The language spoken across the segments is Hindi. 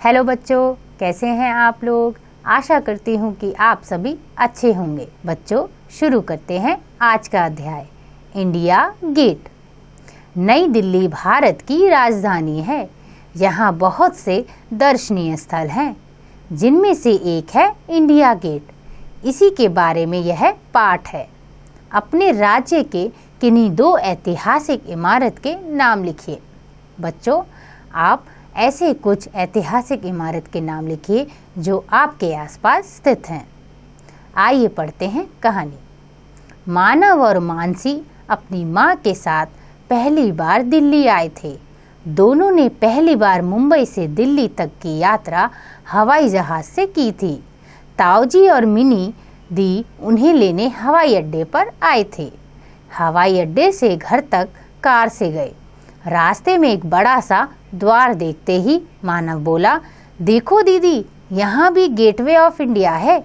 हेलो बच्चों, कैसे हैं आप लोग। आशा करती हूँ कि आप सभी अच्छे होंगे। बच्चों, शुरू करते हैं आज का अध्याय। India Gate. नई दिल्ली भारत की राजधानी है। यहाँ बहुत से दर्शनीय स्थल हैं, जिनमें से एक है इंडिया गेट। इसी के बारे में यह पाठ है। अपने राज्य के किन्हीं दो ऐतिहासिक इमारत के नाम लिखिए। बच्चों, आप ऐसे कुछ ऐतिहासिक इमारत के नाम लिखिए जो आपके आसपास स्थित हैं। आइए पढ़ते हैं कहानी। मानव और मानसी अपनी माँ के साथ पहली बार दिल्ली आए थे। दोनों ने पहली बार मुंबई से दिल्ली तक की यात्रा हवाई जहाज से की थी। ताऊजी और मिनी दी उन्हें लेने हवाई अड्डे पर आए थे। हवाई अड्डे से घर तक कार से गए। रास्ते में एक बड़ा सा द्वार देखते ही मानव बोला, देखो दीदी, यहाँ भी गेटवे ऑफ इंडिया है।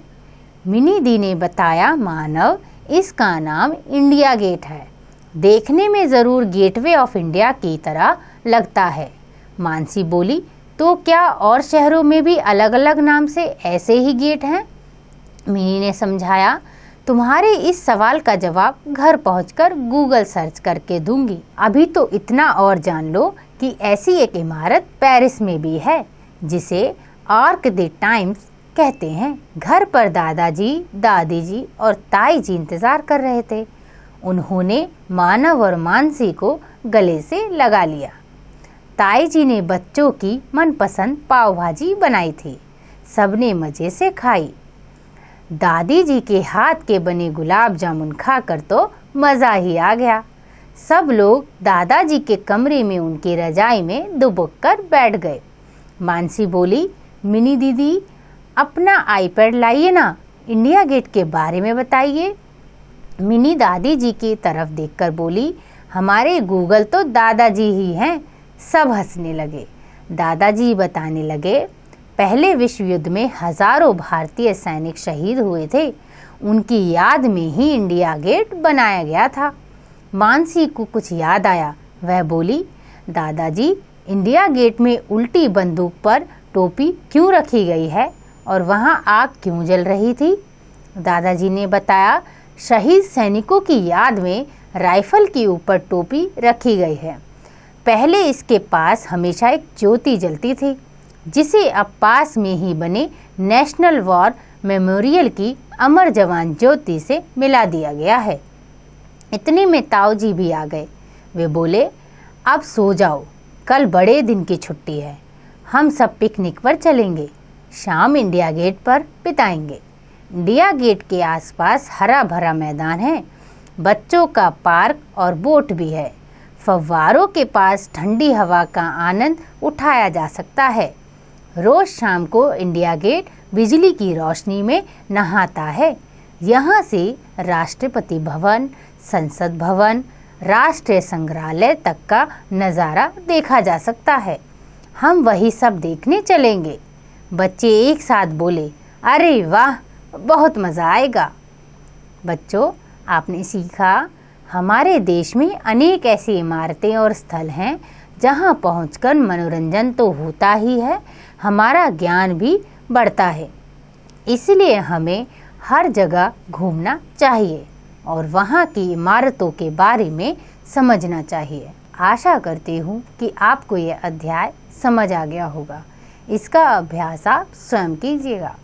मिनी दी ने बताया, मानव, इसका नाम इंडिया गेट है। देखने में ज़रूर गेटवे ऑफ इंडिया की तरह लगता है। मानसी बोली, तो क्या और शहरों में भी अलग अलग नाम से ऐसे ही गेट हैं? मिनी ने समझाया, तुम्हारे इस सवाल का जवाब घर पहुंचकर गूगल सर्च करके दूंगी। अभी तो इतना और जान लो कि ऐसी एक इमारत पेरिस में भी है, जिसे आर्क द टाइम्स कहते हैं। घर पर दादाजी, दादी जी और ताई जी इंतजार कर रहे थे। उन्होंने मानव और मानसी को गले से लगा लिया। ताई जी ने बच्चों की मनपसंद पाव भाजी बनाई थी। सबने मजे से खाई। दादी जी के हाथ के बने गुलाब जामुन खाकर तो मज़ा ही आ गया। सब लोग दादाजी के कमरे में उनकी रजाई में दुबक कर बैठ गए। मानसी बोली, मिनी दीदी, अपना आईपैड लाइए ना, इंडिया गेट के बारे में बताइए। मिनी दादी जी की तरफ देखकर बोली, हमारे गूगल तो दादाजी ही हैं। सब हंसने लगे। दादाजी बताने लगे, पहले विश्व युद्ध में हजारों भारतीय सैनिक शहीद हुए थे। उनकी याद में ही इंडिया गेट बनाया गया था। मानसी को कुछ याद आया। वह बोली, दादाजी, इंडिया गेट में उल्टी बंदूक पर टोपी क्यों रखी गई है और वहाँ आग क्यों जल रही थी? दादाजी ने बताया, शहीद सैनिकों की याद में राइफल के ऊपर टोपी रखी गई है। पहले इसके पास हमेशा एक ज्योति जलती थी, जिसे अब पास में ही बने नेशनल वॉर मेमोरियल की अमर जवान ज्योति से मिला दिया गया है। इतने में ताऊजी भी आ गए। वे बोले, अब सो जाओ, कल बड़े दिन की छुट्टी है। हम सब पिकनिक पर चलेंगे। शाम इंडिया गेट पर बिताएंगे। इंडिया गेट के आसपास हरा भरा मैदान है। बच्चों का पार्क और बोट भी है। फव्वारों के पास ठंडी हवा का आनंद उठाया जा सकता है। रोज शाम को इंडिया गेट बिजली की रोशनी में नहाता है। यहाँ से राष्ट्रपति भवन, संसद भवन, राष्ट्रीय संग्रहालय तक का नज़ारा देखा जा सकता है। हम वही सब देखने चलेंगे। बच्चे एक साथ बोले, अरे वाह, बहुत मज़ा आएगा। बच्चों, आपने सीखा, हमारे देश में अनेक ऐसी इमारतें और स्थल हैं जहाँ पहुँचकर मनोरंजन तो होता ही है, हमारा ज्ञान भी बढ़ता है। इसलिए हमें हर जगह घूमना चाहिए और वहाँ की इमारतों के बारे में समझना चाहिए। आशा करती हूँ कि आपको यह अध्याय समझ आ गया होगा। इसका अभ्यास आप स्वयं कीजिएगा।